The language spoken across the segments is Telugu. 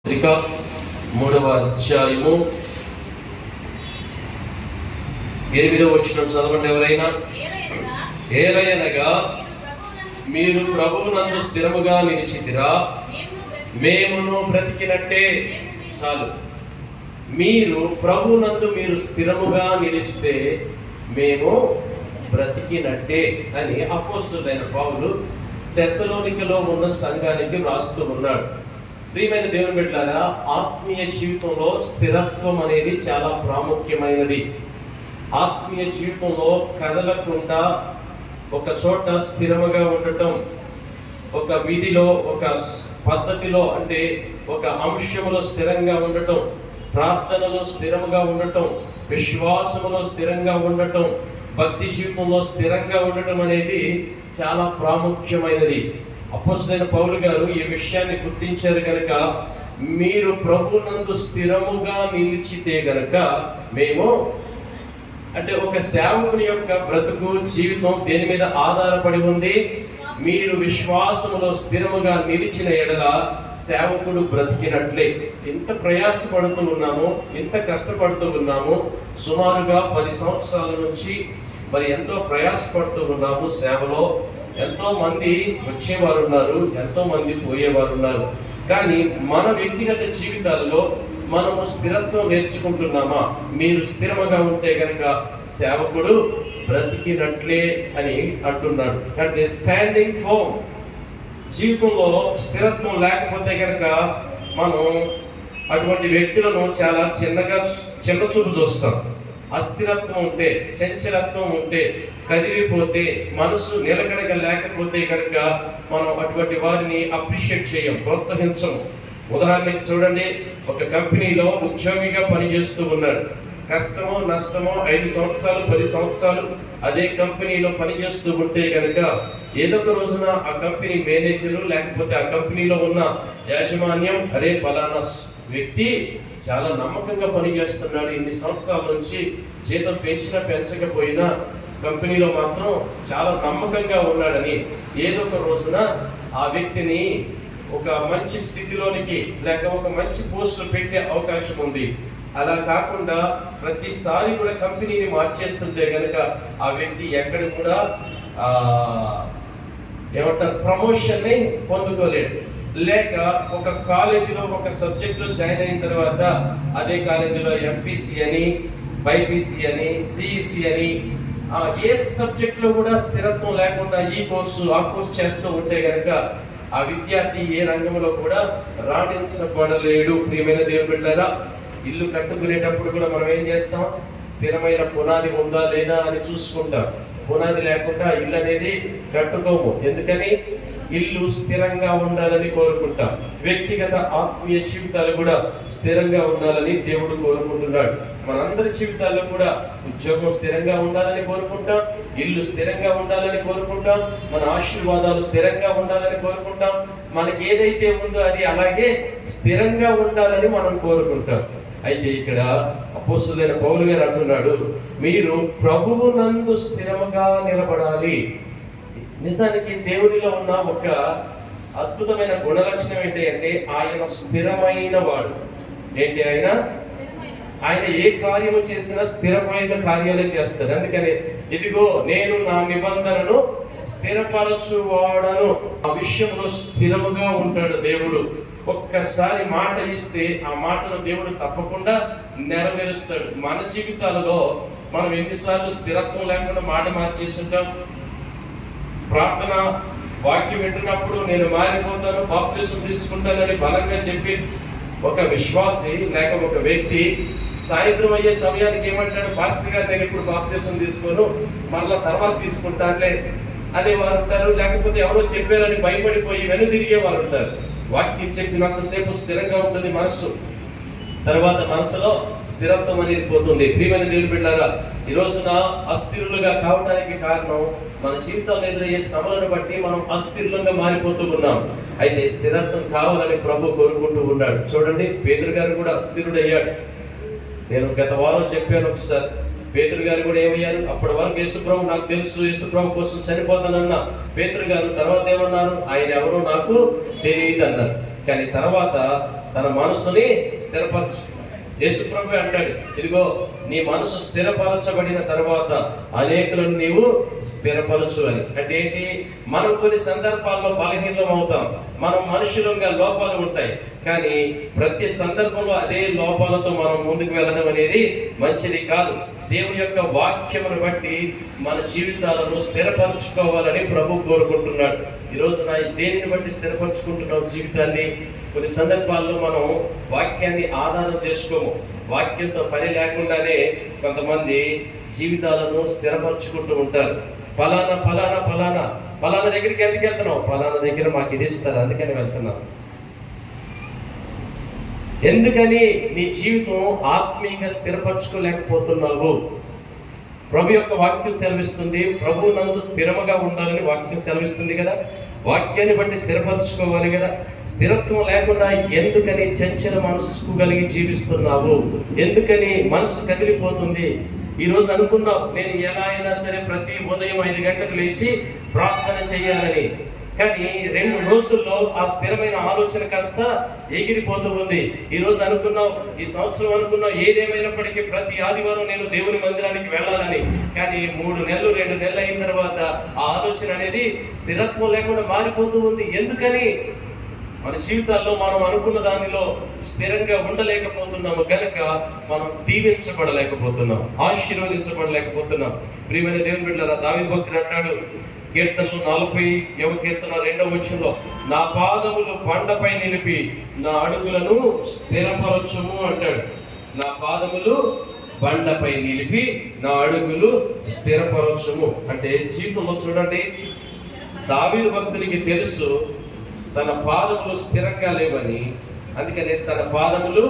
పత్రిక 3వ అధ్యాయము 8వ వచనం చదవండి ఎవరైనా. ఏలయనగా మీరు ప్రభువునందు స్థిరముగా నిలిచితిరా, మేమును బ్రతికినట్టే. చాలు. మీరు ప్రభువునందు మీరు స్థిరముగా నిలిస్తే మేము బ్రతికినట్టే అని అపోస్తలుడైన పౌలు తెస్సలోనికలో ఉన్న సంఘానికి రాస్తూ ఉన్నాడు. ప్రియమైన దేవుని బిడ్డలారా, ఆత్మీయ జీవితంలో స్థిరత్వం అనేది చాలా ప్రాముఖ్యమైనది. ఆత్మీయ జీవితంలో కదలకుండా ఒక చోట స్థిరముగా ఉండటం, ఒక విధిలో, ఒక పద్ధతిలో, అంటే ఒక అంశంలో స్థిరంగా ఉండటం, ప్రార్థనలో స్థిరముగా ఉండటం, విశ్వాసములో స్థిరంగా ఉండటం, భక్తి జీవితంలో స్థిరంగా ఉండటం అనేది చాలా ప్రాముఖ్యమైనది. అపోస్తలుడైన పౌలు గారు ఈ విషయాన్ని గుర్తించారు గనక, మీరు ప్రభునందు స్థిరముగా నిలిచితే గనక మేము, అంటే ఒక సేవకుని యొక్క బ్రతుకు జీవితం దేని మీద ఆధారపడి ఉంది? మీరు విశ్వాసములో స్థిరముగా నిలిచిన ఎడల సేవకుడు బ్రతికినట్లే. ఇంత ప్రయాసపడుతూ ఉన్నాము, ఇంత కష్టపడుతూ ఉన్నాము, సుమారుగా 10 సంవత్సరాల నుంచి మరి ఎంతో ప్రయాసపడుతూ ఉన్నాము సేవలో. ఎంతో మంది వచ్చేవారు ఉన్నారు, ఎంతో మంది పోయేవారు ఉన్నారు. కానీ మన వ్యక్తిగత జీవితాల్లో మనము స్థిరత్వం నేర్చుకుంటున్నామా? మీరు స్థిరముగా ఉంటే కనుక సేవకుడు బ్రతికినట్లే అని అంటున్నాడు. అంటే స్టాండింగ్ ఫోమ్. జీవితంలో స్థిరత్వం లేకపోతే కనుక మనం అటువంటి వ్యక్తులను చాలా చిన్న చూపు చూస్తాం. అస్థిరత్వం ఉంటే, చంచలత్వం ఉంటే, కదిలిపోతే, మనసు నిలకడగా లేకపోతే కనుక మనం అటువంటి వారిని అప్రిషియేట్ చేయం, ప్రోత్సహించం. ఉదాహరణకి చూడండి, ఒక కంపెనీలో ఉద్యోగిగా పనిచేస్తూ ఉన్నాడు. కష్టమో నష్టమో 5 సంవత్సరాలు 10 సంవత్సరాలు అదే కంపెనీలో పనిచేస్తూ ఉంటే కనుక ఏదో ఒక రోజున ఆ కంపెనీ మేనేజరు లేకపోతే ఆ కంపెనీలో ఉన్న యాజమాన్యం, అరే పలానా వ్యక్తి చాలా నమ్మకంగా పనిచేస్తున్నాడు, ఇన్ని సంవత్సరాల నుంచి జీతం పెంచకపోయినా కంపెనీలో మాత్రం చాలా నమ్మకంగా ఉన్నాడని ఏదో ఒక రోజున ఆ వ్యక్తిని ఒక మంచి స్థితిలోనికి లేక ఒక మంచి పోస్టులో పెట్టే అవకాశం ఉంది. అలా కాకుండా ప్రతిసారి కూడా కంపెనీని మార్చేస్తుంటే కనుక ఆ వ్యక్తి ఎక్కడ కూడా ప్రమోషన్ని పొందుకోలేడు. లేక ఒక కాలేజీలో ఒక సబ్జెక్టులో జాయిన్ అయిన తర్వాత అదే కాలేజీలో ఎంపీసీ అని, బైపీసీ అని, సిఈసి అని, ఏ సబ్జెక్ట్లో కూడా స్థిరత్వం లేకుండా ఈ కోర్సు ఆ కోర్సు చేస్తూ ఉంటే కనుక ఆ విద్యార్థి ఏ రంగంలో కూడా రాణించబడలేడు. ప్రియమైన దేవుని బిడ్డలారా, ఇల్లు కట్టుకునేటప్పుడు కూడా మనం ఏం చేస్తాం? స్థిరమైన పునాది ఉందా లేదా అని చూసుకుంటాం. పునాది లేకుండా ఇల్లు అనేది కట్టుకోము. ఎందుకని? ఇల్లు స్థిరంగా ఉండాలని కోరుకుంటాం. వ్యక్తిగత ఆత్మీయ జీవితాలు కూడా స్థిరంగా ఉండాలని దేవుడు కోరుకుంటున్నాడు. మనందరి జీవితాల్లో కూడా ఉద్యోగం స్థిరంగా ఉండాలని కోరుకుంటాం, ఇల్లు స్థిరంగా ఉండాలని కోరుకుంటాం, మన ఆశీర్వాదాలు స్థిరంగా ఉండాలని కోరుకుంటాం. మనకి ఏదైతే ఉందో అది అలాగే స్థిరంగా ఉండాలని మనం కోరుకుంటాం. అయితే ఇక్కడ అపోస్తలుడైన పౌలు గారు అంటున్నాడు, మీరు ప్రభువునందు స్థిరముగా నిలబడాలి. నిజానికి దేవునిలో ఉన్న ఒక అద్భుతమైన గుణలక్షణం ఏంటి అంటే, ఆయన స్థిరమైన వాడు. ఏంటి? ఆయన ఏ కార్యము చేసినా స్థిరమైన కార్యాలే చేస్తాడు. అందుకని ఇదిగో నేను నా నిబంధనను స్థిరపరచువాడను. ఆ విషయంలో స్థిరముగా ఉంటాడు దేవుడు. ఒక్కసారి మాట ఇస్తే ఆ మాటను దేవుడు తప్పకుండా నెరవేరుస్తాడు. మన జీవితాలలో మనం ఎన్నిసార్లు స్థిరత్వం లేకుండా మాట మార్చేస్తుంటాం. ప్రార్థన వాక్యం వింటున్నప్పుడు నేను మారిపోతాను, బాప్తిసం తీసుకుంటానని బలంగా చెప్పి ఒక విశ్వాసి లేక ఒక వ్యక్తి సాయంత్రం అయ్యే సమయానికి ఏమంటాడు? పాస్టర్ గారు, నేను ఇప్పుడు బాప్తిసం తీసుకోను, మరలా తర్వాత తీసుకుంటానులే అనేవారు ఉంటారు. లేకపోతే ఎవరో చెప్పారని భయపడిపోయి వెనుదిరిగే వారు ఉంటారు. వాక్యం చెప్పినంతసేపు స్థిరంగా ఉంటుంది మనస్సు, తర్వాత మనసులో స్థిరత్వం అనేది పోతుంది. ప్రియమైన దేవుని బిడ్డలారా, ఈ రోజున అస్థిరులుగా కావడానికి కారణం మన జీవితంలో ఎదురయ్యే శ్రమలను బట్టి మనం అస్థిరులుగా మారిపోతూ ఉన్నాం. అయితే స్థిరత్వం కావాలని ప్రభు కోరుకుంటూ ఉన్నాడు. చూడండి, పేతురు గారు కూడా అస్థిరుడయ్యాడు. నేను గత వారం చెప్పాను ఒకసారి, పేతురు గారు కూడా ఏమయ్యారు? అప్పటి వరకు యేసుప్రభు నాకు తెలుసు, యేసుప్రభు కోసం చనిపోతానన్న పేతురు గారు తర్వాత ఏమన్నారు? ఆయన ఎవరో నాకు తెలియదు అన్నారు. కానీ తర్వాత తన మనసుని స్థిరపరచు. యేసు ప్రభు అంటాడు, ఇదిగో నీ మనసు స్థిరపరచబడిన తర్వాత అనేకులను నీవు స్థిరపరచు అని. అంటే ఏంటి? మనం కొన్ని సందర్భాల్లో బలహీనం అవుతాం, మనం మనుషులంగా లోపాలు ఉంటాయి, కానీ ప్రతి సందర్భంలో అదే లోపాలతో మనం ముందుకు వెళ్ళడం అనేది మంచిది కాదు. దేవుని యొక్క వాక్యమును బట్టి మన జీవితాలను స్థిరపరచుకోవాలని ప్రభు కోరుకుంటున్నాడు. ఈరోజు దేనిని బట్టి స్థిరపరచుకుంటున్నాం జీవితాన్ని? కొన్ని సందర్భాల్లో మనం వాక్యాన్ని ఆధారం చేసుకోము. వాక్యంతో పని లేకుండానే కొంతమంది జీవితాలను స్థిరపరచుకుంటూ ఉంటారు. ఫలానా ఫలానా ఫలానా ఫలానా దగ్గరికి ఎందుకు వెళ్తున్నావు? ఫలానా దగ్గర మాకు ఇది ఇస్తారు అందుకని వెళ్తున్నాం. ఎందుకని నీ జీవితం ఆత్మీయంగా స్థిరపరచుకోలేకపోతున్నావు? ప్రభు యొక్క వాక్యం సెలవిస్తుంది, ప్రభు నందు స్థిరముగా ఉండాలని వాక్యం సెలవిస్తుంది కదా. వాక్యాన్ని బట్టి స్థిరపరచుకోవాలి కదా. స్థిరత్వం లేకుండా ఎందుకని చంచల మనసుకు కలిగి జీవిస్తున్నావు? ఎందుకని మనసు కదిలిపోతుంది? ఈరోజు అనుకున్నావు, నేను ఎలా అయినా సరే ప్రతి ఉదయం 5 గంటలకు లేచి ప్రార్థన చేయాలని. కానీ 2 రోజుల్లో ఆ స్థిరమైన ఆలోచన కాస్త ఎగిరిపోతూ ఉంది. ఈరోజు అనుకున్నావు, ఈ సంవత్సరం అనుకున్నావు ఏదేమైనప్పటికీ ప్రతి ఆదివారం నేను దేవుని మందిరానికి వెళ్ళాలని. కానీ 3 నెలలు 2 నెలలు అయిన తర్వాత ఆ ఆలోచన అనేది స్థిరత్వం లేకుండా మారిపోతూ ఉంది. ఎందుకని? మన జీవితాల్లో మనం అనుకున్న దానిలో స్థిరంగా ఉండలేకపోతున్నాము కనుక మనం దీవించబడలేకపోతున్నాం, ఆశీర్వదించబడలేకపోతున్నాం. ప్రియమైన దేవుని బిడ్డలారా, దావీదు భక్తుడు అంటాడు కీర్తనలు 40వ కీర్తన 2వ వచనంలో, నా పాదములు బండపై నిలిపి నా అడుగులను స్థిరపరచుము అంటాడు. నా పాదములు బండపై నిలిపి నా అడుగులు స్థిరపరచుము అంటే జీవితంలో చూడండి, దావీదు భక్తునికి తెలుసు తన పాదములు స్థిరంగా లేవని. అందుకని తన పాదములు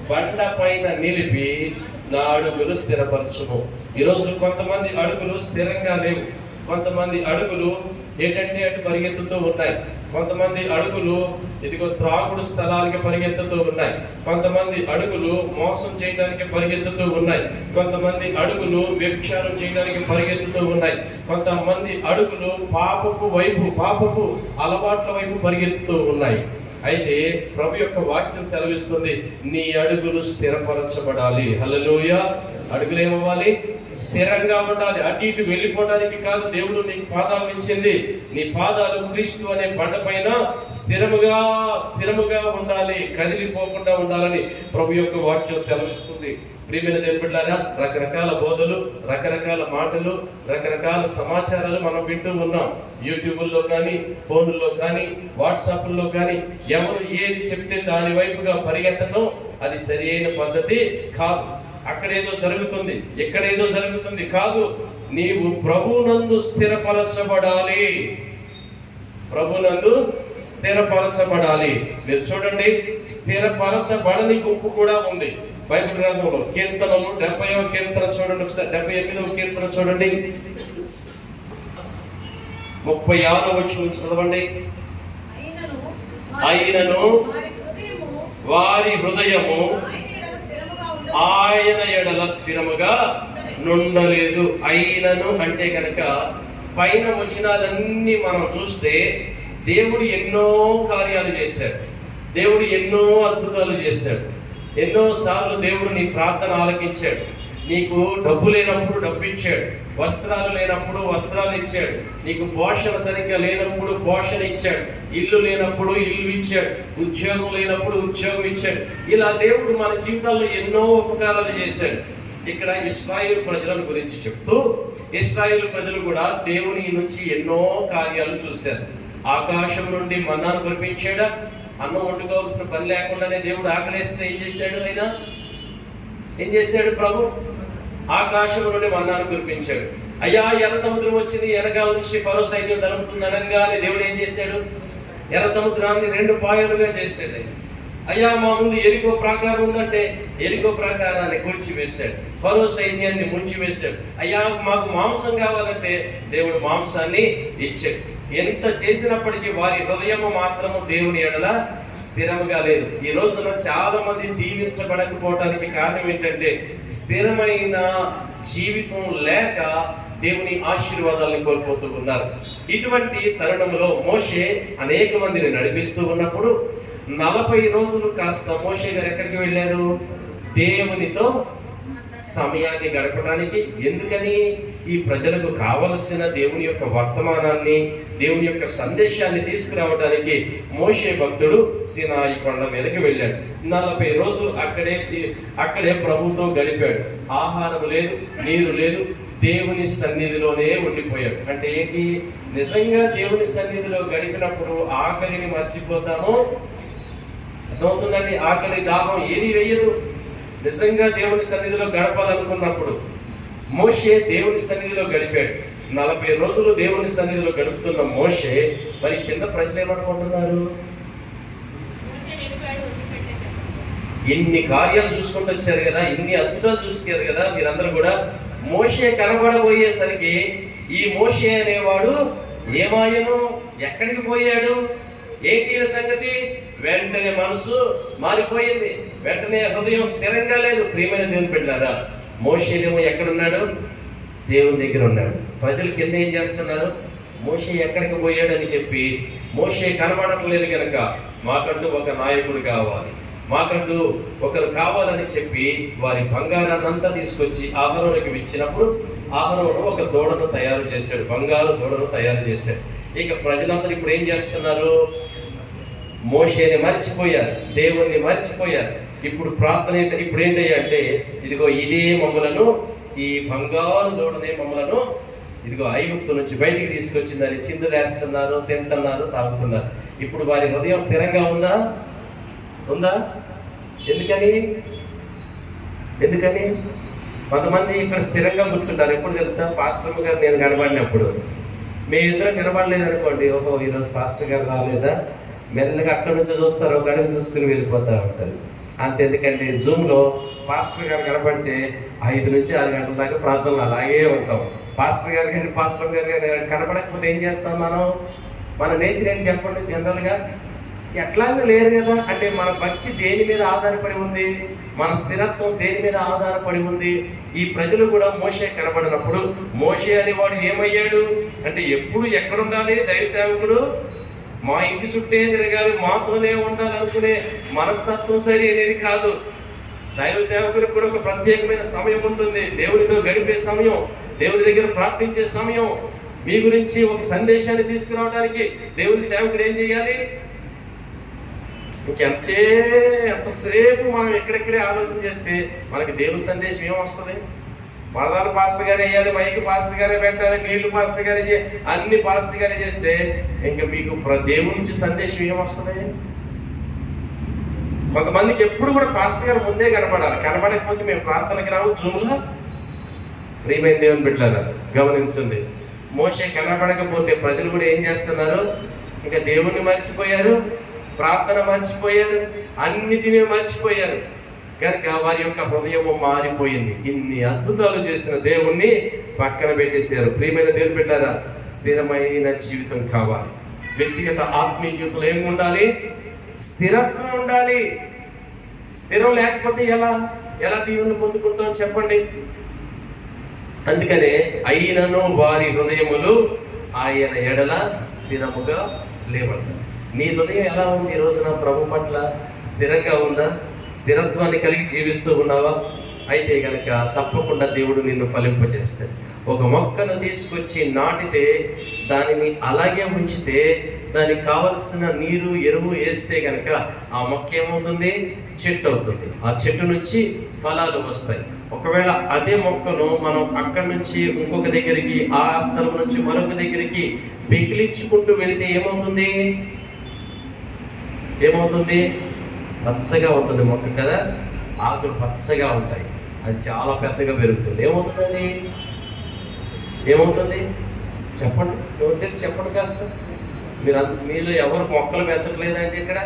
బండ పైన నిలిపి నా అడుగులు స్థిరపరచుము. ఈరోజు కొంతమంది అడుగులు స్థిరంగా లేవు. కొంతమంది అడుగులు ఏంటంటే అటు పరిగెత్తుతూ ఉన్నాయి. కొంతమంది అడుగులు ఇదిగో త్రాగుడు స్థలానికి పరిగెత్తుతూ ఉన్నాయి. కొంతమంది అడుగులు మోసం చేయడానికి పరిగెత్తుతూ ఉన్నాయి. కొంతమంది అడుగులు వ్యభిచారం చేయడానికి పరిగెత్తుతూ ఉన్నాయి. కొంతమంది అడుగులు పాపపు అలవాట్ల వైపు పరిగెత్తుతూ ఉన్నాయి. అయితే ప్రభు యొక్క వాక్యం సెలవిస్తుంది, నీ అడుగులు స్థిరపరచబడాలి. హల్లెలూయా. అడుగులు ఏమవ్వాలి? స్థిరంగా ఉండాలి. అటు ఇటు వెళ్ళిపోవడానికి కాదు దేవుడు నీకు పాదాలను ఇచ్చింది. నీ పాదాలు క్రీస్తు అనే బండ పైన స్థిరముగా ఉండాలి, కదిలిపోకుండా ఉండాలని ప్రభు యొక్క వాక్యం సెలవిస్తుంది. ప్రియమైన దేవుని బిడ్డలారా, రకరకాల బోధలు, రకరకాల మాటలు, రకరకాల సమాచారాలు మనం వింటూ ఉన్నాం. యూట్యూబ్లో కానీ, ఫోన్లో కానీ, వాట్సాప్లో కానీ ఎవరు ఏది చెప్తే దాని వైపుగా పరిగెత్తడం అది సరి అయిన పద్ధతి కాదు. అక్కడేదో జరుగుతుంది, ఎక్కడేదో జరుగుతుంది కాదు. నీవు ప్రభునందు స్థిరపరచబడాలి. ప్రభునందు స్థిరపరచబడాలి. మీరు చూడండి, స్థిరపరచబడని గుంపు కూడా ఉంది బైబిల్ గ్రంథంలో. కీర్తనలు 70వ కీర్తన చూడండి ఒకసారి, 78వ కీర్తన చూడండి, 36వ వచనం చదవండి. అయినను వారి హృదయము ఆయన ఎడల స్థిరముగా నుండలేదు. అయినను అంటే కనుక పైన వచనాలన్నీ మనం చూస్తే దేవుడు ఎన్నో కార్యాలు చేశాడు, దేవుడు ఎన్నో అద్భుతాలు చేశాడు. ఎన్నోసార్లు దేవుడు నీ ప్రార్థన ఆలకించాడు. నీకు డబ్బు లేనప్పుడు డబ్బు ఇచ్చాడు, వస్త్రాలు లేనప్పుడు వస్త్రాలు ఇచ్చాడు, నీకు పోషణ సరిగ్గా లేనప్పుడు పోషణ ఇచ్చాడు, ఇల్లు లేనప్పుడు ఇల్లు ఇచ్చాడు, ఉద్యోగం లేనప్పుడు ఉద్యోగం ఇచ్చాడు. ఇలా దేవుడు మన జీవితాల్లో ఎన్నో ఉపకారాలు చేశాడు. ఇక్కడ ఇశ్రాయేలు ప్రజలను గురించి చెప్తూ, ఇశ్రాయేలు ప్రజలు కూడా దేవుని నుంచి ఎన్నో కార్యాలు చూశారు. ఆకాశం నుండి మన్నాను కురిపించాడా? అన్నం వండుకోవాల్సిన పని లేకుండానే దేవుడు ఆకలేస్తే ఏం చేశాడు? ఆయన ఏం చేశాడు? ప్రభు ఆకాశం నుండి మన్నాను కురిపించాడు. అయ్యా ఎర్ర సముద్రం వచ్చింది, వెనకాల నుంచి ఫరో సైన్యం తరుముతుంది అనగానే దేవుడు ఏం చేశాడు? ఎర్ర సముద్రాన్ని 2 పాయలుగా చేశాడు. అయ్యా మా ముందు ఎరికో ప్రాకారం ఉందంటే ఎరికో ప్రాకారాన్ని కూల్చివేశాడు, ఫరో సైన్యాన్ని ముంచివేశాడు. అయ్యా మాకు మాంసం కావాలంటే దేవుడు మాంసాన్ని ఇచ్చాడు. ఎంత చేసినప్పటికీ వారి హృదయము మాత్రము దేవుని ఎడల స్థిరముగా లేదు. ఈ రోజున చాలా మంది దీవించబడకపోవడానికి కారణం ఏంటంటే స్థిరమైన జీవితం లేక దేవుని ఆశీర్వాదాలను కోల్పోతూ ఉన్నారు. ఇటువంటి తరుణంలో మోషే అనేక మందిని నడిపిస్తూ ఉన్నప్పుడు 40 రోజులు కాస్త మోషే గారు ఎక్కడికి వెళ్ళారు? దేవునితో సమయాన్ని గడపడానికి. ఎందుకని? ఈ ప్రజలకు కావలసిన దేవుని యొక్క వర్తమానాన్ని, దేవుని యొక్క సందేశాన్ని తీసుకురావడానికి మోషే భక్తుడు సీనాయి కొండ మీదకి వెళ్ళాడు. 40 రోజులు అక్కడే ప్రభుతో గడిపాడు. ఆహారం లేదు, నీరు లేదు, దేవుని సన్నిధిలోనే ఉండిపోయాడు. అంటే ఏంటి? నిజంగా దేవుని సన్నిధిలో గడిపినప్పుడు ఆకలిని మర్చిపోతాము. అర్థమవుతుందండి? ఆకలి దాహం ఏది వేయదు. నిజంగా దేవుని సన్నిధిలో గడపాలనుకున్నప్పుడు మోషే దేవుని సన్నిధిలో గడిపాడు. 40 రోజులు దేవుని సన్నిధిలో గడుపుతున్న మోషే మరి కింద ప్రజలు ఏమనుకుంటున్నారు? ఇన్ని కార్యాలు చూసుకుంటూ వచ్చారు కదా, ఇన్ని అద్భుతాలు చూసారు కదా మీరందరూ కూడా. మోషే కనబడబోయేసరికి ఈ మోషే అనేవాడు ఏమాయను? ఎక్కడికి పోయాడు? ఏంటి సంగతి? వెంటనే మనసు మారిపోయింది, వెంటనే హృదయం స్థిరంగా లేదు. ప్రియమైన దేవుని బిడ్డలారా, మోషేనేమో ఎక్కడున్నాడు? దేవుని దగ్గర ఉన్నాడు. ప్రజలు కింద ఏం చేస్తున్నారు? మోషే ఎక్కడికి పోయాడని చెప్పి, మోషే కనబడట్లేదు కనుక మాకంటూ ఒక నాయకుడు కావాలి, మాకంటూ ఒకరు కావాలని చెప్పి వారి బంగారాన్నంతా తీసుకొచ్చి అహరోనుకి ఇచ్చినప్పుడు అహరోను ఒక దూడను తయారు చేశాడు, బంగారు దూడను తయారు చేశాడు. ఇక ప్రజలందరూ ఇప్పుడు ఏం చేస్తున్నారు? మోషేని మర్చిపోయారు, దేవుణ్ణి మర్చిపోయారు. ఇప్పుడు ప్రార్థన ఇప్పుడు ఏంటంటే, ఇదిగో ఇదే మమ్మలను, ఈ బంగారు దూడనే మమ్మలను ఇదిగో ఐగుప్తు నుంచి బయటికి తీసుకొచ్చిందని చిందులేస్తున్నారు, తింటున్నారు, తాగుతున్నారు. ఇప్పుడు వారి హృదయం స్థిరంగా ఉందా? ఎందుకని కొంతమంది ఇక్కడ స్థిరంగా కూర్చుంటారు. ఎప్పుడు తెలుసా? పాస్టర్ గారు నేను కనబడినప్పుడు. మేమిద్దరం కనబడలేదు అనుకోండి, ఓహో ఈరోజు పాస్టర్ గారు రాలేదా, మెల్లగా అక్కడి నుంచి చూస్తారు, ఒక అడుగు చూసుకుని వెళ్ళిపోతూ ఉంటారు. అంతెందుకంటే జూమ్లో పాస్టర్ గారు కనబడితే 5 నుంచి 6 గంటల దాకా ప్రార్థనలు అలాగే ఉంటాం. పాస్టర్ గారు కనపడకపోతే ఏం చేస్తాం మన నేచర్ ఏంటి చెప్పండి? జనరల్గా ఎట్లాగే లేరు కదా. అంటే మన భక్తి దేని మీద ఆధారపడి ఉంది? మన స్థిరత్వం దేని మీద ఆధారపడి ఉంది? ఈ ప్రజలు కూడా మోషే కనబడినప్పుడు మోషే అనేవాడు ఏమయ్యాడు అంటే, ఎప్పుడు ఎక్కడుండాలి దైవ సేవకుడు? మా ఇంటి చుట్టే తిరగాలి, మాతోనే ఉండాలనుకునే మనస్తత్వం సరి అనేది కాదు. దైవ సేవకుడికి కూడా ఒక ప్రత్యేకమైన సమయం ఉంటుంది, దేవునితో గడిపే సమయం, దేవుని దగ్గర ప్రార్థించే సమయం. మీ గురించి ఒక సందేశాన్ని తీసుకురావడానికి దేవుని సేవకుడు ఏం చేయాలి? ఎంతసేపు మనం ఎక్కడెక్కడే ఆలోచన చేస్తే మనకి దేవుని సందేశం ఏమొస్తుంది? మరదాలు పాస్టర్ గారు వేయాలి, మైకి పాస్టర్ గారే పెట్టాలి, నీళ్లు పాస్టర్ గారే, అన్ని పాస్టర్ గారే చేస్తే ఇంకా మీకు దేవుని నుంచి సందేశం ఏమొస్తుంది? కొంతమందికి ఎప్పుడు కూడా పాస్టర్ గారు ముందే కనపడాలి, కనపడకపోతే మేము ప్రార్థనకి రావు. జూమ్లో ప్రియమైన దేవుని బిడ్డలారా గమనించండి, మోషే కనపడకపోతే ప్రజలు కూడా ఏం చేస్తున్నారు? ఇంకా దేవుణ్ణి మర్చిపోయారు, ప్రార్థన మర్చిపోయారు, అన్నిటినీ మర్చిపోయారు. కనుక వారి యొక్క హృదయము మారిపోయింది. ఇన్ని అద్భుతాలు చేసిన దేవుణ్ణి పక్కన పెట్టేశారు. ప్రియమైన దేవుని బిడ్డలారా, స్థిరమైన జీవితం కావాలి. వ్యక్తిగత ఆత్మీయ జీవితంలో ఏమి ఉండాలి? స్థిరత్వం ఉండాలి. స్థిరం లేకపోతే ఎలా దీవుని పొందుకుంటాం చెప్పండి? అందుకనే అయినను వారి హృదయములు ఆయన ఎడల స్థిరముగా లేవంట. నీ హృదయం ఎలా ఉంది? ఈ రోజున ప్రభు పట్ల స్థిరంగా ఉందా? స్థిరత్వాన్ని కలిగి జీవిస్తూ ఉన్నావా? అయితే కనుక తప్పకుండా దేవుడు నిన్ను ఫలింపజేస్తాడు. ఒక మొక్కను తీసుకొచ్చి నాటితే దానిని అలాగే ఉంచితే దానికి కావలసిన నీరు, ఎరువు వేస్తే కనుక ఆ మొక్క ఏమవుతుంది? చెట్టు అవుతుంది. ఆ చెట్టు నుంచి ఫలాలు వస్తాయి. ఒకవేళ అదే మొక్కను మనం అక్కడి నుంచి ఇంకొక దగ్గరికి, ఆ స్థలం నుంచి మరొక దగ్గరికి పెకిలించుకుంటూ వెళితే ఏమవుతుంది? పచ్చగా ఉంటుంది మొక్క కదా, ఆకులు పచ్చగా ఉంటాయి, అది చాలా పెద్దగా పెరుగుతుంది. ఏమవుతుంది చెప్పండి? ఎవరు తెలిసి చెప్పండి కాస్త. మీలో ఎవరు మొక్కలు పెంచట్లేదండి? ఇక్కడ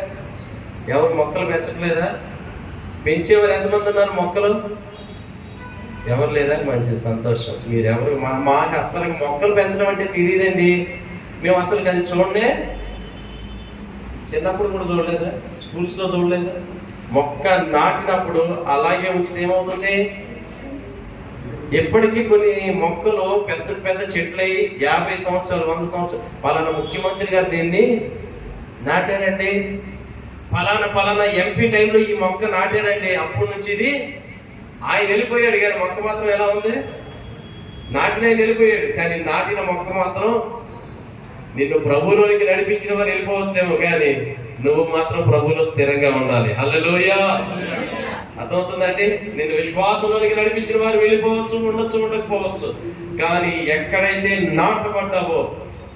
ఎవరు మొక్కలు పెంచట్లేదా? పెంచేవారు ఎంతమంది ఉన్నారు? మొక్కలు ఎవరు లేరా? మంచిది, సంతోషం. మీరెవరు? మాకు అసలు మొక్కలు పెంచడం అంటే తెలియదండి. మేము అసలు అది చూడండి, చిన్నప్పుడు కూడా చూడలేదా? స్కూల్స్లో చూడలేదా? మొక్క నాటినప్పుడు అలాగే ఉంచితే ఏమవుతుంది? ఎప్పటికీ కొన్ని మొక్కలు పెద్ద పెద్ద చెట్లై 50 సంవత్సరాలు 100 సంవత్సరాలు. పలానా ముఖ్యమంత్రి గారు దీన్ని నాటారండి. ఫలానా ఎంపీ టైంలో ఈ మొక్క నాటారండి, అప్పటి నుంచి ఇది ఆయన వెళ్ళిపోయాడు, కానీ మొక్క మాత్రం ఎలా ఉంది? నాటిన ఆయన వెళ్ళిపోయాడు, కానీ నాటిన మొక్క మాత్రం నిన్ను ప్రభువులోనికి నడిపించిన వారు వెళ్ళిపోవచ్చేమో, కానీ నువ్వు మాత్రం ప్రభువులో స్థిరంగా ఉండాలి. హల్లెలూయా. అర్థమవుతుందండి? నిన్ను విశ్వాసంలోనికి నడిపించిన వారు వెళ్ళిపోవచ్చు, ఉండకపోవచ్చు, కానీ ఎక్కడైతే నాటపడ్డావో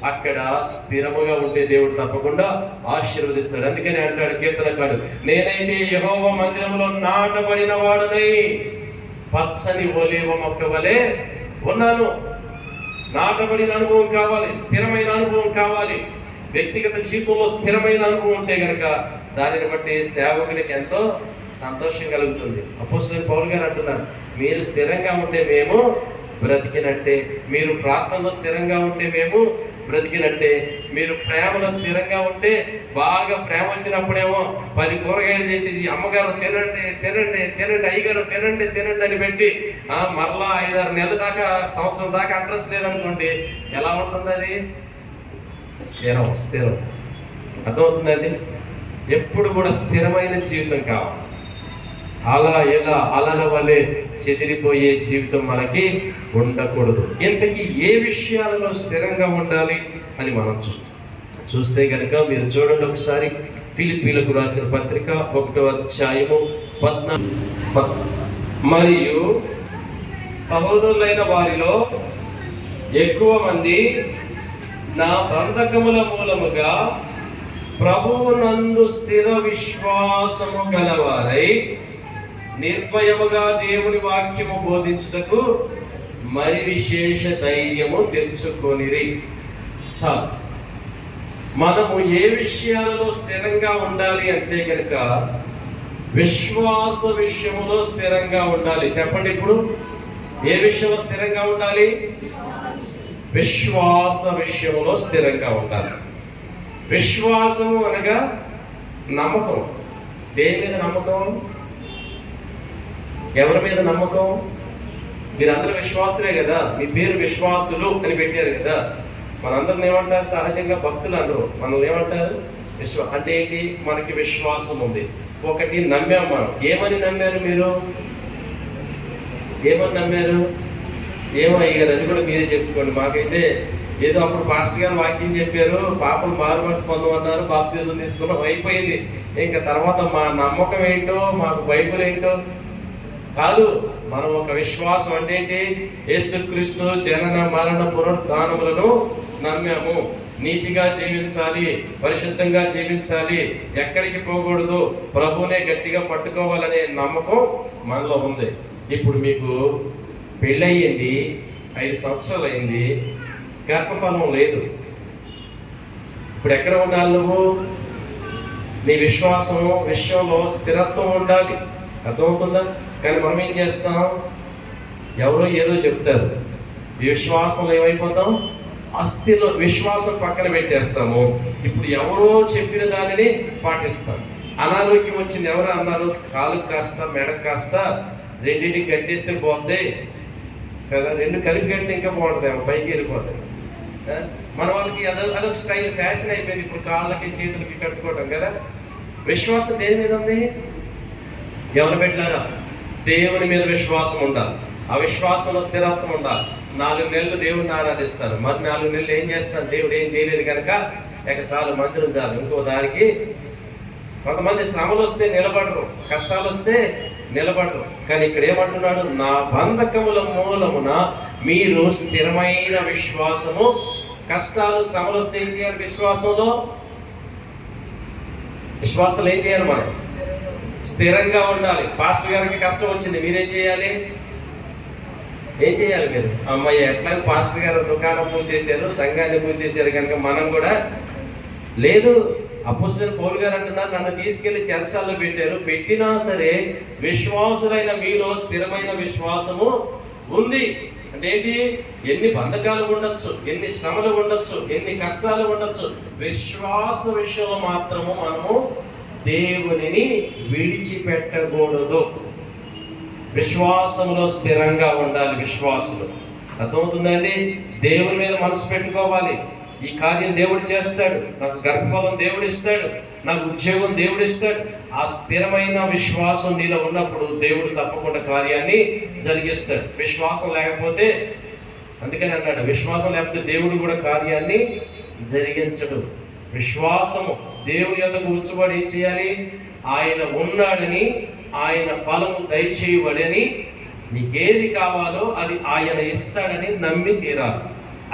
అక్కడ స్థిరముగా ఉంటే దేవుడు తప్పకుండా ఆశీర్వదిస్తాడు. అందుకని అంటాడు కీర్తనకారుడు, నేనైతే యెహోవా మందిరంలో నాటబడిన వాడనై పచ్చని ఒలీవ మొక్క వలె ఉన్నాను. నాటబడిన అనుభవం కావాలి, స్థిరమైన అనుభవం కావాలి. వ్యక్తిగత జీవితంలో స్థిరమైన అనుభవం ఉంటే గనక దానిని బట్టి సేవకునికి ఎంతో సంతోషం కలుగుతుంది. అపోస్తలుడైన పౌలు గారు అంటున్నారు, మీరు స్థిరంగా ఉంటే మేము బ్రతికినట్టే, మీరు ప్రార్థనలో స్థిరంగా ఉంటే మేము బ్రతికినట్టే, మీరు ప్రేమలో స్థిరంగా ఉంటే, బాగా ప్రేమ వచ్చినప్పుడేమో 10 కూరగాయలు చేసేసి అమ్మగారు తినండి తినండి తినండి, అయ్యగారు తినండి తినండి అని పెట్టి మరలా 5-6 నెలల దాకా, సంవత్సరం దాకా అడ్రస్ లేదనుకోండి, ఎలా ఉంటుంది అది? స్థిరం. అర్థమవుతుందండి? ఎప్పుడు కూడా స్థిరమైన జీవితం కావాలి. అలల వలె చెదిరిపోయే జీవితం మనకి ఉండకూడదు. ఇంతకీ ఏ విషయాలలో స్థిరంగా ఉండాలి అని మనం చూస్తే కనుక మీరు చూడండి ఒకసారి, ఫిలిప్పీలకు రాసిన పత్రిక 1వ అధ్యాయము 14. మరియు సహోదరులైన వారిలో ఎక్కువ మంది నా బంధకముల మూలముగా ప్రభువునందు స్థిర విశ్వాసము గలవారై నిర్భయముగా దేవుని వాక్యము బోధించుటకు మరి విశేష ధైర్యము తెచ్చుకొనిరి. మనము ఏ విషయాలలో స్థిరంగా ఉండాలి అంటే కనుక విశ్వాస విషయములో స్థిరంగా ఉండాలి. చెప్పండి, ఇప్పుడు ఏ విషయంలో స్థిరంగా ఉండాలి? విశ్వాస విషయంలో స్థిరంగా ఉండాలి. విశ్వాసము అనగా నమ్మకం. దేని మీద నమ్మకం? ఎవరి మీద నమ్మకం? మీరందరూ విశ్వాసులే కదా, మీ పేరు విశ్వాసులు అని పెట్టారు కదా. మనందరిని ఏమంటారు? సహజంగా భక్తులు అనరు, మనల్ని ఏమంటారు? అంటే ఏంటి? మనకి విశ్వాసం ఉంది, ఒకటి నమ్మాం. మనం ఏమని నమ్మారు? మీరు ఏమని నమ్మారు? ఏమో అయ్యారు, అది కూడా మీరే చెప్పుకోండి. మాకైతే ఏదో అప్పుడు పాస్టర్ గారు వాక్యం చెప్పారు, పాపం మారు మనసు పొందమన్నారు, బాప్తిజం తీసుకున్నాం, అయిపోయింది. ఇంకా తర్వాత మా నమ్మకం ఏంటో, మాకు బైబిల్ ఏంటో కాదు. మనం ఒక విశ్వాసం అంటే ఏంటి? యేసుక్రీస్తు జనన మరణ పునరుద్ధానములను నమ్మాము. నీతిగా జీవించాలి, పరిశుద్ధంగా జీవించాలి, ఎక్కడికి పోకూడదు, ప్రభువునే గట్టిగా పట్టుకోవాలనే నమ్మకం మనలో ఉంది. ఇప్పుడు మీకు పెళ్ళయింది, 5 సంవత్సరాలు అయింది, గర్భఫలం లేదు. ఇప్పుడు ఎక్కడ ఉండాలి? నువ్వు నీ విషయంలో స్థిరత్వం ఉండాలి. అర్థమవుతుందా? కానీ మనం ఏం చేస్తాం? ఎవరో ఏదో చెప్తారు, విశ్వాసంలో ఏమైపోతాం? అస్థిలో విశ్వాసం పక్కన పెట్టేస్తాము. ఇప్పుడు ఎవరో చెప్పిన దానిని పాటిస్తాం. అనారోగ్యం వచ్చింది, ఎవరో అన్నారు, కాలుకు కాస్త మెడకు కాస్త రెండింటికి కట్టేస్తే పోద్ది కదా, 2 కలిపి కడితే ఇంకా బాగుంటుంది, పైకి వెళ్ళిపోతాయి. మన వాళ్ళకి అదొక స్టైల్, ఫ్యాషన్ అయిపోయింది ఇప్పుడు కాళ్ళకి చేతులకి కట్టుకోవటం కదా. విశ్వాసం దేని మీద ఉంది? ఎవరు పెట్టారా? దేవుని మీద విశ్వాసం ఉండాలి. ఆ విశ్వాసంలో స్థిరత్వం ఉండాలి. 4 నెలలు దేవుడిని ఆరాధిస్తారు, మరి 4 నెలలు ఏం చేస్తారు? దేవుడు ఏం చేయలేదు కనుక ఎకసాలు మందిరం చాలు, ఇంకో దారికి. కొంతమంది శ్రమలు వస్తే నిలబడరు, కష్టాలు వస్తే నిలబడరు. కానీ ఇక్కడ ఏమంటున్నాడు? నా బంధకముల మూలమున మీరు స్థిరమైన విశ్వాసము. కష్టాలు శ్రమలు వస్తే ఏం చేయాలి? విశ్వాసంలో ఏం చేయాలి? మనం స్థిరంగా ఉండాలి. పాస్టర్ గారికి కష్టం వచ్చింది, మీరేం చేయాలి? ఏం చేయాలి? మీరు అమ్మాయి ఎట్లా పాస్టర్ గారు దుకాణం మూసేశారు, సంఘాన్ని మూసేశారు కనుక మనం కూడా లేదు. అపోస్తలుడైన పౌలు గారు అంటున్నారు, నన్ను తీసుకెళ్లి చెరసాల్లో పెట్టారు, పెట్టినా సరే విశ్వాసులైన మీలో స్థిరమైన విశ్వాసము ఉంది. అంటే ఏంటి? ఎన్ని బంధకాలు ఉండొచ్చు, ఎన్ని శ్రమలు ఉండొచ్చు, ఎన్ని కష్టాలు ఉండొచ్చు, విశ్వాస విషయంలో మాత్రము మనము దేవునిని విడిచిపెట్టకూడదు. విశ్వాసంలో స్థిరంగా ఉండాలి. విశ్వాసంలో అర్థమవుతుందండి? దేవుని మీద మనసు పెట్టుకోవాలి. ఈ కార్యం దేవుడు చేస్తాడు, నాకు గర్భఫలం దేవుడు ఇస్తాడు, నాకు ఉద్యోగం దేవుడు ఇస్తాడు. ఆ స్థిరమైన విశ్వాసం నీలో ఉన్నప్పుడు దేవుడు తప్పకుండా కార్యాన్ని జరిగిస్తాడు. విశ్వాసం లేకపోతే, అందుకని అన్నాడు, విశ్వాసం లేకపోతే దేవుడు కూడా కార్యాన్ని జరిగించడు. విశ్వాసము దేవుని యొద్దకు వచ్చుబడి ఏం చేయాలి? ఆయన ఉన్నాడని, ఆయన ఫలము దయచేయబడని, నీకేది కావాలో అది ఆయన ఇస్తాడని నమ్మి తీరాలి.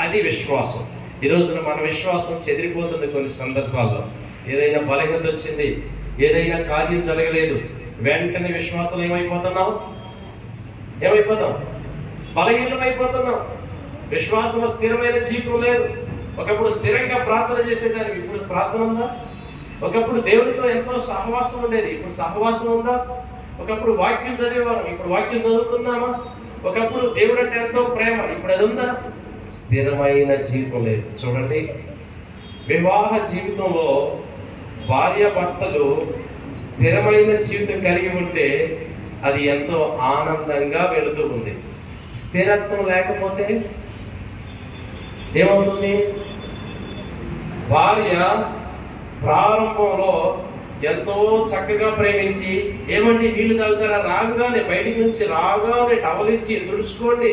అది విశ్వాసం. ఈ రోజున మన విశ్వాసం చెదిరిపోతుంది. కొన్ని సందర్భాల్లో ఏదైనా బలహీనత వచ్చింది, ఏదైనా కార్యం జరగలేదు, వెంటనే విశ్వాసం ఏమైపోతున్నాం? బలహీనమైపోతున్నాం. విశ్వాసంలో స్థిరమైన జీవితం లేదు. ఒకప్పుడు స్థిరంగా ప్రార్థన చేసేదానికి, ఇప్పుడు ప్రార్థన ఉందా? ఒకప్పుడు దేవుడితో ఎంతో సహవాసం ఉండేది, ఇప్పుడు సహవాసం ఉందా? ఒకప్పుడు వాక్యం చదివేవారు, ఇప్పుడు వాక్యం చదువుతున్నామా? ఒకప్పుడు దేవుడు అంటే ఎంతో ప్రేమ, ఇప్పుడు అది ఉందా? స్థిరమైన జీవితం లేదు. చూడండి, వివాహ జీవితంలో భార్యాభర్తలు స్థిరమైన జీవితం కలిగి ఉంటే అది ఎంతో ఆనందంగా వెళుతూ ఉంది. స్థిరత్వం లేకపోతే ఏమవుతుంది? భార్య ప్రారంభంలో ఎంతో చక్కగా ప్రేమించి, ఏమండి నీళ్లు తాగుతారా, రాగానే బయటికి నుంచి రాగానే టవల్ ఇచ్చి తుడుచుకోండి,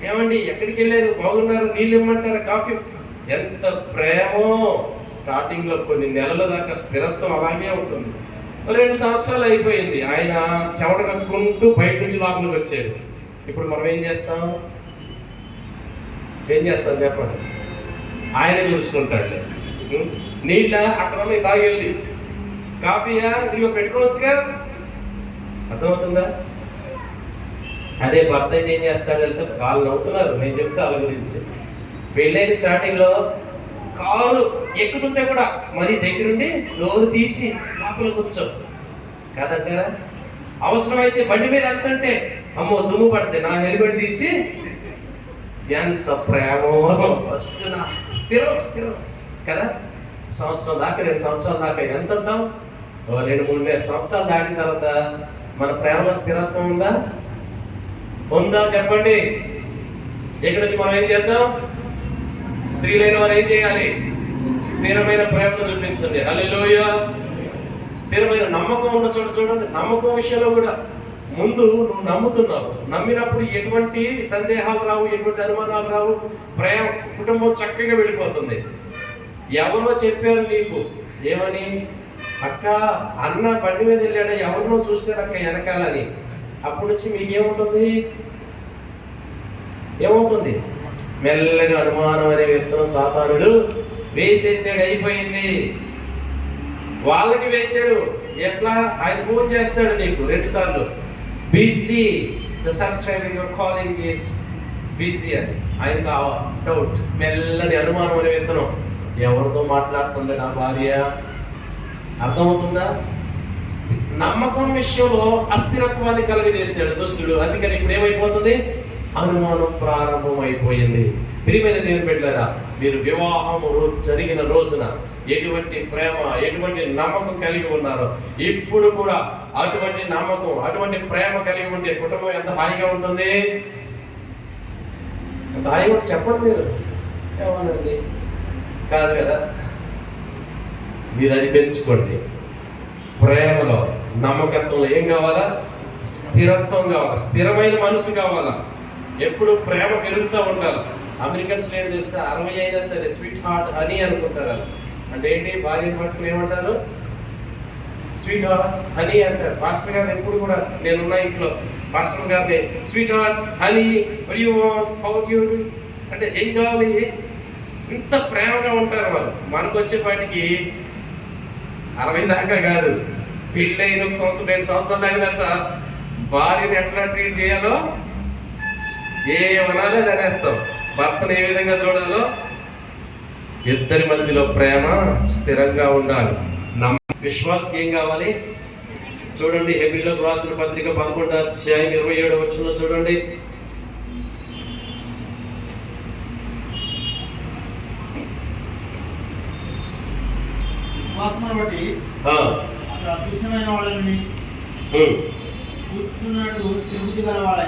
ఏమండి ఎక్కడికి వెళ్ళారు, బాగున్నారు, నీళ్ళు ఇమ్మంటారా, కాఫీ, ఎంత ప్రేమో. స్టార్టింగ్లో కొన్ని నెలల దాకా స్థిరత్వం అలాగే ఉంటుంది. 2 సంవత్సరాలు అయిపోయింది, ఆయన చెమట కట్టుకుంటూ బయట నుంచి లోపలికి వచ్చాడు. ఇప్పుడు మనం ఏం చేస్తాం చెప్పండి? ఆయనే చూసుకుంటాడు. నీళ్ళ అక్కడ తాగెళ్ళి, కాఫీయా ఇదిగో పెట్టుకోవచ్చుగా. అర్థమవుతుందా? అదే భర్త అయితే ఏం చేస్తాడు తెలుసా? కాళ్ళు నవ్వుతున్నారు, నేను చెప్తే వాళ్ళ గురించి. పెళ్ళైన స్టార్టింగ్లో కారు ఎక్కుతుంటే కూడా మరీ దగ్గరుండి డోర్ తీసి లోపల కూర్చో కాదంటారా? అవసరమైతే బండి మీద వెళ్తుంటే అమ్మో దుమ్ము పడితే నా హెల్మెట్ తీసి, ఎంత ప్రేమో. ఫస్ట్ నా స్థిరం కదా. సంవత్సరం దాకా, 2 సంవత్సరాల దాకా ఎంత ఉంటాం? 2-3 సంవత్సరాలు దాటిన తర్వాత మన ప్రేమ స్థిరత్వం ఉందా చెప్పండి? ఇక్కడ నుంచి మనం ఏం చేద్దాం? స్త్రీలైన వారు ఏం చేయాలి? స్థిరమైన ప్రేమను చూపించండి. హల్లెలూయా. స్థిరమైన నమ్మకం ఉన్న చోట చూడండి. నమ్మకం విషయంలో కూడా ముందు నువ్వు నమ్ముతున్నావు, నమ్మినప్పుడు ఎటువంటి సందేహాలు రావు, ఎటువంటి అనుమానాలు రావు, ప్రేమ కుటుంబం చక్కగా వెళ్ళిపోతుంది. ఎవరో చెప్పారు నీకు, ఏమని? అక్క అన్న బండి మీద వెళ్ళాడా, ఎవరినో చూశారు అక్క వెనకాలని. అప్పటి నుంచి మీకేముంటుంది? మెల్లగా అనుమానం అనే విత్తనం సాతానుడు వేసేసాడు. అయిపోయింది. వాళ్ళకి వేసాడు. ఎట్లా? ఆయన ఫోన్ చేస్తాడు నీకు 2 సార్లు, busy, the subscribing your calling is busy అని. ఆయనకు డౌట్, మెల్లని అనుమానం అనే విత్తనం. ఎవరితో మాట్లాడుతుంది నా భార్య? అర్థమవుతుందా? నమ్మకం విషయంలో అస్థిరత్వాన్ని కలుగజేశాడు దుష్టుడు. అందుకని ఇప్పుడు ఏమైపోతుంది? అనుమానం ప్రారంభం అయిపోయింది. ప్రియమైన దేవుని బిడ్డలారా, మీరు వివాహము జరిగిన రోజున ఎటువంటి ప్రేమ, ఎటువంటి నమ్మకం కలిగి ఉన్నారో, ఇప్పుడు కూడా అటువంటి నమ్మకం, అటువంటి ప్రేమ కలిగి ఉంటే కుటుంబం ఎంత హాయిగా ఉంటుంది. అంత హాయిగా చెప్పండి మీరు. ఏమనండి? కాదు కదా. మీరు అది పెంచుకోండి. ప్రేమలో, నమ్మకత్వంలో ఏం కావాలా? స్థిరత్వం కావాలా, స్థిరమైన మనసు కావాలా. ఎప్పుడు ప్రేమ పెరుగుతూ ఉండాలి. అమెరికన్స్ ఏం తెలుసా? 60 అయినా సరే స్వీట్ హార్ట్ అని అనుకుంటారు. అంటే ఏంటి? భార్యను పట్టుకుని ఏమంటారు? స్వీట్ హార్ట్ అని అంటారు. పాస్టర్ గారు ఎప్పుడు కూడా, నేనున్న ఇంట్లో పాస్టర్ గారిని స్వీట్ హార్ట్ అని, అంటే ఏం కావాలి? ఇంత ప్రేమగా ఉంటారు వాళ్ళు. మనకు వచ్చేపాటికి 60 దాకా కాదు, పెళ్ళైన 1 సంవత్సరం 2 సంవత్సరాలు దాకా భార్యను ఎట్లా ట్రీట్ చేయాలో, ఏమనాలో అనేస్తాం. భర్తను ఏ విధంగా చూడాలో, ఇద్దరి మధ్యలో ప్రేమ స్థిరంగా ఉండాలి. విశ్వాసం ఏం కావాలి? చూడండి, హెబ్రీయులకు రాసిన పత్రిక 11వ అధ్యాయం 27వ వచనంలో చూడండి. విశ్వాసమును బట్టి అదృశ్యమైన వాళ్ళని కూర్చున్నట్టు తిరుగుతూ గలవాడే.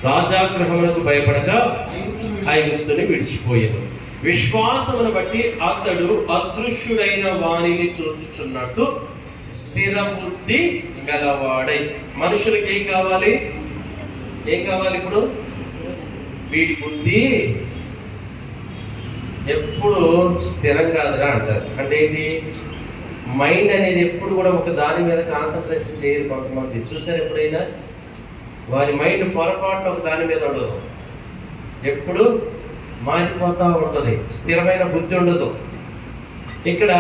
రాజాగ్రహములకు భయపడక ఐగుప్తుని విడిచిపోయాను. విశ్వాసమును బట్టి అతడు అదృశ్యుడైన వానిని చూచుచున్నట్టు స్థిర బుద్ధి గలవాడై. మనుషులకి ఏం కావాలి? ఇప్పుడు వీడి బుద్ధి ఎప్పుడు స్థిరం కాదురా అంటారు. అంటే ఏంటి? మైండ్ అనేది ఎప్పుడు కూడా ఒక దాని మీద కాన్సన్ట్రేషన్ చేయరు. కొంతమంది చూసారు ఎప్పుడైనా? వారి మైండ్ పొరపాటున ఒక దాని మీద ఉండదు, ఎప్పుడు మారిపోతూ ఉంటుంది, స్థిరమైన బుద్ధి ఉండదు. ఇక్కడ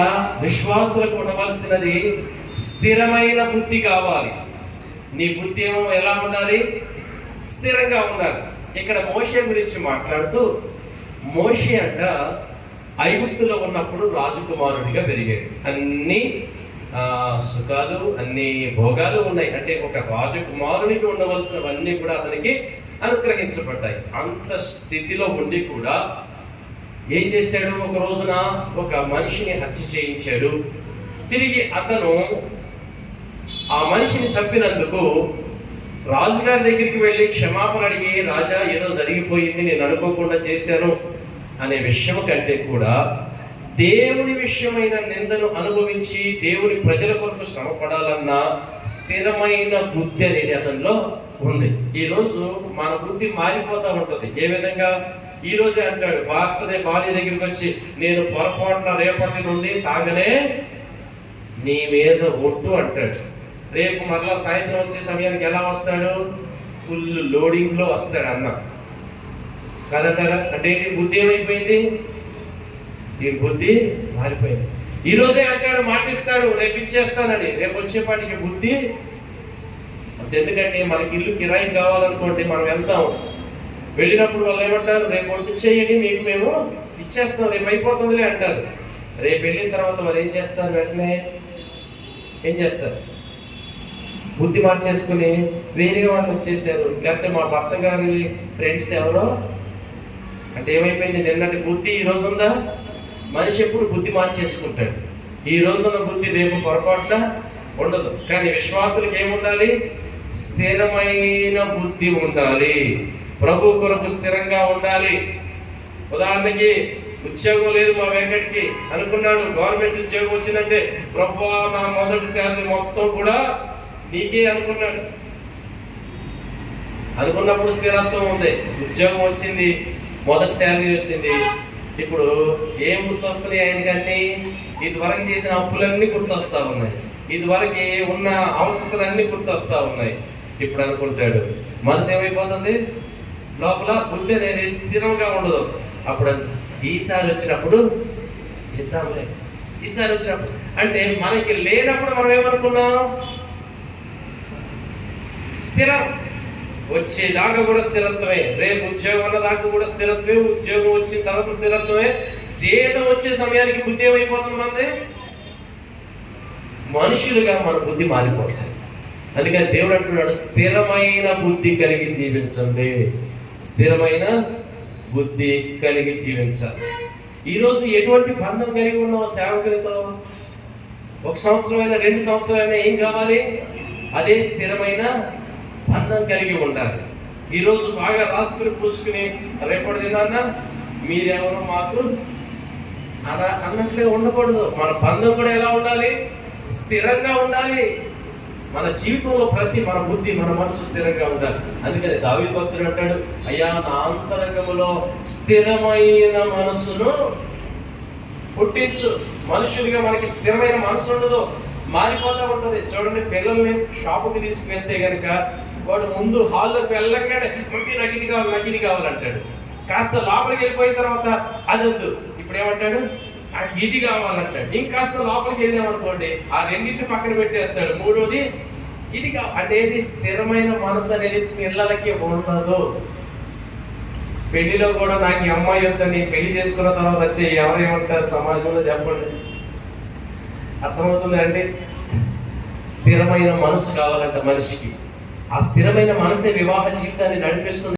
విశ్వాసులకు ఉండవలసినది స్థిరమైన బుద్ధి కావాలి. నీ బుద్ధి ఏమో ఎలా ఉండాలి? స్థిరంగా ఉండాలి. ఇక్కడ మోషే గురించి మాట్లాడుతూ, మోషే అంట ఐగుప్తులో ఉన్నప్పుడు రాజకుమారుడిగా పెరిగాడు. అన్ని సుఖాలు, అన్ని భోగాలు ఉన్నాయి. అంటే ఒక రాజకుమారునికి ఉండవలసినవన్నీ కూడా అతనికి అనుగ్రహించబడ్డాయి. అంత స్థితిలో ఉండి కూడా ఏం చేశాడు? ఒక రోజున ఒక మనిషిని హత్య చేయించాడు. తిరిగి అతను ఆ మనిషిని చంపినందుకు రాజుగారి దగ్గరికి వెళ్ళి క్షమాపణ అడిగి, రాజా ఏదో జరిగిపోయింది, నేను అనుకోకుండా చేశాను అనే విషయం కంటే కూడా దేవుని విషయమైన నిందను అనుభవించి దేవుని ప్రజల కొరకు శ్రమపడాలన్న స్థిరమైన బుద్ధి అనేది అతనిలో ఉంది. ఈరోజు మన బుద్ధి మారిపోతూ ఉంటుంది. ఏ విధంగా? ఈ రోజే అంటాడు భార్య దగ్గరికి వచ్చి, నేను పొరపాటున రేపటి నుండి తాగనే నీ మీద ఒట్టు అంటాడు. రేపు మరలా సాయంత్రం వచ్చే సమయానికి ఎలా వస్తాడు? ఫుల్ లోడింగ్లో వస్తాడు అన్న కదంటారా? అంటే బుద్ధి ఏమైపోయింది? ఈ బుద్ధి మారిపోయింది. ఈ రోజే అంటాడు, మాటిస్తాడు, రేపు ఇచ్చేస్తానని. రేపు వచ్చేపాటికి బుద్ధి అంటే, ఎందుకంటే మనకి ఇల్లు కిరాయికి కావాలనుకోండి, మనం వెళ్తాం. వెళ్ళినప్పుడు వాళ్ళు ఏమంటారు? రేపు వంటిచ్చేయండి, మీకు మేము ఇచ్చేస్తాం, రేపు అయిపోతుందిలే అంటారు. రేపు వెళ్ళిన తర్వాత వాళ్ళు ఏం చేస్తారు? వెంటనే ఏం చేస్తారు? బుద్ధి మార్చేసుకుని వేరే వాళ్ళు వచ్చేసారు, లేకపోతే మా భర్త గారి ఫ్రెండ్స్ ఎవరో అంటే ఏమైపోయింది? నిన్నటి బుద్ధి ఈ రోజు ఉందా? మనిషి ఎప్పుడు బుద్ధి మార్చేసుకుంటాడు. ఈ రోజున్న బుద్ధి రేపు పొరపాటున ఉండదు. కానీ విశ్వాసులకు ఏముండాలి? స్థిరమైన బుద్ధి ఉండాలి. ప్రభు కొరకు స్థిరంగా ఉండాలి. ఉదాహరణకి ఉద్యోగం లేదు మా వెంకటికి అనుకున్నాడు, గవర్నమెంట్ ఉద్యోగం వచ్చిందంటే ప్రభువా నా మొదటి శాలరీ మొత్తం కూడా నీకే అనుకున్నాడు. అనుకున్నప్పుడు స్థిరత్వం ఉంది. ఉద్యోగం వచ్చింది, మొదటి శాలరీ వచ్చింది. ఇప్పుడు ఏం గుర్తొస్తున్నాయి ఆయనకన్నీ? ఇదివరకు చేసిన అప్పులన్నీ గుర్తొస్తా ఉన్నాయి, ఇదివరకు ఉన్న అవసరాలన్నీ గుర్తొస్తా ఉన్నాయి. ఇప్పుడు అనుకుంటాడు, మనసు ఏమైపోతుంది? లోపల బుద్ధి అనేది స్థిరంగా ఉండదు. అప్పుడు ఈసారి వచ్చినప్పుడు ఇద్దాంలే, ఈసారి వచ్చినప్పుడు అంటే మనకి లేనప్పుడు మనం ఏమనుకున్నాం? స్థిరం. వచ్చేదాకా కూడా స్థిరత్వమే, రేపు ఉద్యోగం అన్నదాకా కూడా స్థిరత్వమే, ఉద్యోగం వచ్చిన తర్వాత స్థిరత్వమే. జీతం వచ్చే సమయానికి బుద్ధి ఏమైపోతుంది? మనది మనుషులుగా మన బుద్ధి మారిపోతుంది. అందుకని దేవుడు అంటున్నాడు, స్థిరమైన బుద్ధి కలిగి జీవించండి. స్థిరమైన బుద్ధి కలిగి జీవించాలి. ఈరోజు ఎటువంటి బంధం కలిగి ఉన్నావు సేవకులతో? 1 సంవత్సరమైనా 2 సంవత్సరాలైనా ఏం కావాలి? అదే స్థిరమైన బంధం కలిగి ఉండాలి. ఈరోజు బాగా రాసుకుని పూసుకుని రేపటి దినాన్న మీరెవరు మాకు అలా అన్నట్లే ఉండకూడదు. మన బంధం కూడా ఎలా ఉండాలి? స్థిరంగా ఉండాలి. మన జీవితంలో మన బుద్ధి, మన మనసు స్థిరంగా ఉండాలి. అందుకని దావీదు భక్తుడు అంటాడు, అయ్యా నా అంతరంగములో స్థిరమైన మనసును పుట్టించు. మనుషులుగా మనకి స్థిరమైన మనసు ఉండదు, మారిపోతూ ఉంటుంది. చూడండి, పిల్లల్ని షాపుకి తీసుకువెళ్తే కనుక వాడు ముందు హాల్లోకి వెళ్ళంగానే మమ్మీ నాకు ఇది కావాలంటాడు. కాస్త లోపలికి వెళ్ళిపోయిన తర్వాత అది వద్దు, ఇప్పుడు ఏమంటాడు? ఇది కావాలంటాడు. ఇంకాస్త లోపలికి వెళ్ళామనుకోండి, ఆ రెండింటిని పక్కన పెట్టేస్తాడు, మూడోది ఇది అంటే ఏంటి? స్థిరమైన మనసు అనేది పిల్లలకి ఉండదు. పెళ్లిలో కూడా నాకు ఈ అమ్మాయి వద్ద, నేను పెళ్లి చేసుకున్న తర్వాత అయితే ఎవరేమంటారు సమాజంలో చెప్పండి? అర్థమవుతుంది అండి? స్థిరమైన మనసు కావాలంట మనిషికి. ఆ స్థిరమైన మనసే వివాహ జీవితాన్ని నడిపిస్తుంది.